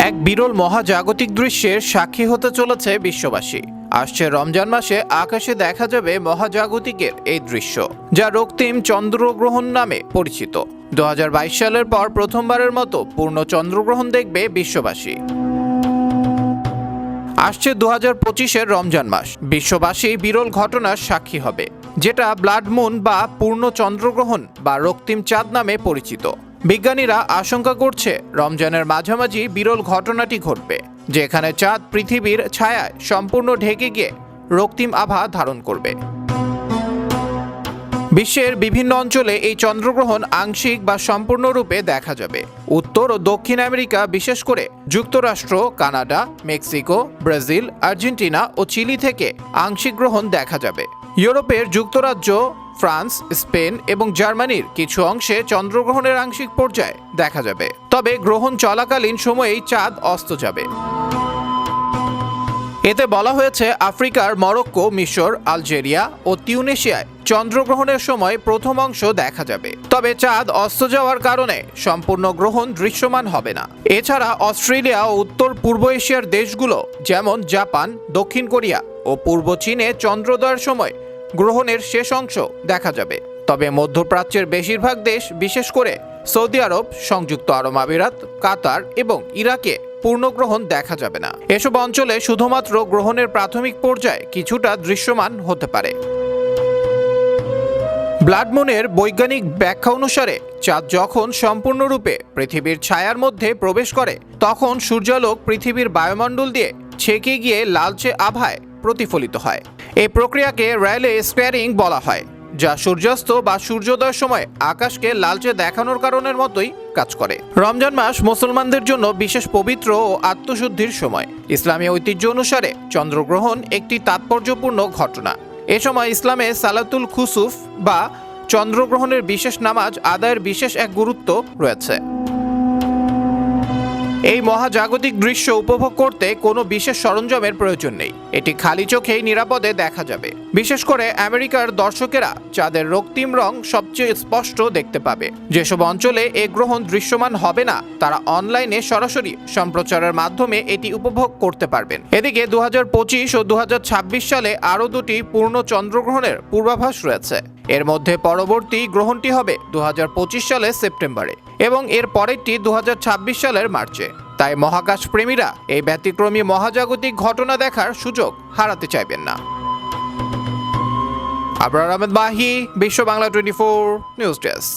এক বিরল মহাজাগতিক দৃশ্যের সাক্ষী হতে চলেছে বিশ্ববাসী। আসছে রমজান মাসে আকাশে দেখা যাবে মহাজাগতিকের এই দৃশ্য, যা রক্তিম চন্দ্রগ্রহণ নামে পরিচিত। 2022 সালের পর প্রথমবারের মতো পূর্ণ চন্দ্রগ্রহণ দেখবে বিশ্ববাসী। আসছে 2025-এর রমজান মাস বিশ্ববাসী বিরল ঘটনার সাক্ষী হবে, যেটা ব্লাড মুন বা পূর্ণ চন্দ্রগ্রহণ বা রক্তিম চাঁদ নামে পরিচিত। বিজ্ঞানীরা আশঙ্কা করছে রমজানের মাঝামাঝি বিরল ঘটনাটি ঘটবে, যেখানে চাঁদ পৃথিবীর ছায়ায় সম্পূর্ণ ঢেকে গিয়ে রক্তিম আভা ধারণ করবে। বিশ্বের বিভিন্ন অঞ্চলে এই চন্দ্রগ্রহণ আংশিক বা সম্পূর্ণরূপে দেখা যাবে। উত্তর ও দক্ষিণ আমেরিকা, বিশেষ করে যুক্তরাষ্ট্র, কানাডা, মেক্সিকো, ব্রাজিল, আর্জেন্টিনা ও চিলি থেকে আংশিক গ্রহণ দেখা যাবে। ইউরোপের যুক্তরাজ্য, ফ্রান্স, স্পেন এবং জার্মানির কিছু অংশে চন্দ্রগ্রহণের আংশিক পর্যায়ে দেখা যাবে, তবে গ্রহণ চলাকালীন সময়েই চাঁদ অস্ত যাবে। এতে বলা হয়েছে, আফ্রিকার মরক্কো, মিশর, আলজেরিয়া ও তিউনেশিয়ায় চন্দ্রগ্রহণের সময় প্রথম অংশ দেখা যাবে, তবে চাঁদ অস্ত যাওয়ার কারণে সম্পূর্ণ গ্রহণ দৃশ্যমান হবে না। এছাড়া অস্ট্রেলিয়া ও উত্তর পূর্ব এশিয়ার দেশগুলো যেমন জাপান, দক্ষিণ কোরিয়া ও পূর্ব চীনে চন্দ্রোদয়ের সময় গ্রহণের শেষ অংশ দেখা যাবে, তবে মধ্যপ্রাচ্যের বেশিরভাগ দেশ, বিশেষ করে সৌদি আরব, সংযুক্ত আরব আমিরাত, কাতার এবং ইরাকে পূর্ণগ্রহণ দেখা যাবে না। এসব অঞ্চলে শুধুমাত্র গ্রহণের প্রাথমিক পর্যায়ে কিছুটা দৃশ্যমান হতে পারে। ব্লাড মুনের বৈজ্ঞানিক ব্যাখ্যা অনুসারে, চাঁদ যখন সম্পূর্ণরূপে পৃথিবীর ছায়ার মধ্যে প্রবেশ করে, তখন সূর্যালোক পৃথিবীর বায়ুমণ্ডল দিয়ে ছেকে গিয়ে লালচে আভায় প্রতিফলিত হয়। এই প্রক্রিয়াকে র্যালে স্কোয়ারিং বলা হয়, যা সূর্যাস্ত বা সূর্যোদয়ের সময় আকাশকে লালচে দেখানোর কারণের মতোই কাজ করে। রমজান মাস মুসলমানদের জন্য বিশেষ পবিত্র ও আত্মশুদ্ধির সময়। ইসলামী ঐতিহ্য অনুসারে চন্দ্রগ্রহণ একটি তাৎপর্যপূর্ণ ঘটনা। এ সময় ইসলামে সালাতুল খুসুফ বা চন্দ্রগ্রহণের বিশেষ নামাজ আদায়ের বিশেষ এক গুরুত্ব রয়েছে। এই মহাজাগতিক দৃশ্য উপভোগ করতে কোনো বিশেষ সরঞ্জামের প্রয়োজন নেই। এটি খালি চোখেই নিরাপদে দেখা যাবে। বিশেষ করে আমেরিকার দর্শকেরা চাঁদের রক্তিম রং সবচেয়ে স্পষ্ট দেখতে পাবে। যেসব অঞ্চলে এ গ্রহণ দৃশ্যমান হবে না, তারা অনলাইনে সরাসরি সম্প্রচারের মাধ্যমে এটি উপভোগ করতে পারবেন। এদিকে 2025 ও 2026 সালে আরও দুটি পূর্ণ চন্দ্রগ্রহণের পূর্বাভাস রয়েছে। এর মধ্যে পরবর্তী গ্রহণটি হবে 2025 সালের সেপ্টেম্বরে এবং এর পরেরটি 2026 সালের মার্চে। তাই মহাকাশ প্রেমীরা এই ব্যতিক্রমী মহাজাগতিক ঘটনা দেখার সুযোগ হারাতে চাইবেন না। আবরার আহমেদ মাহি, বিশ্ব বাংলা 24 নিউজ ডেস্ক।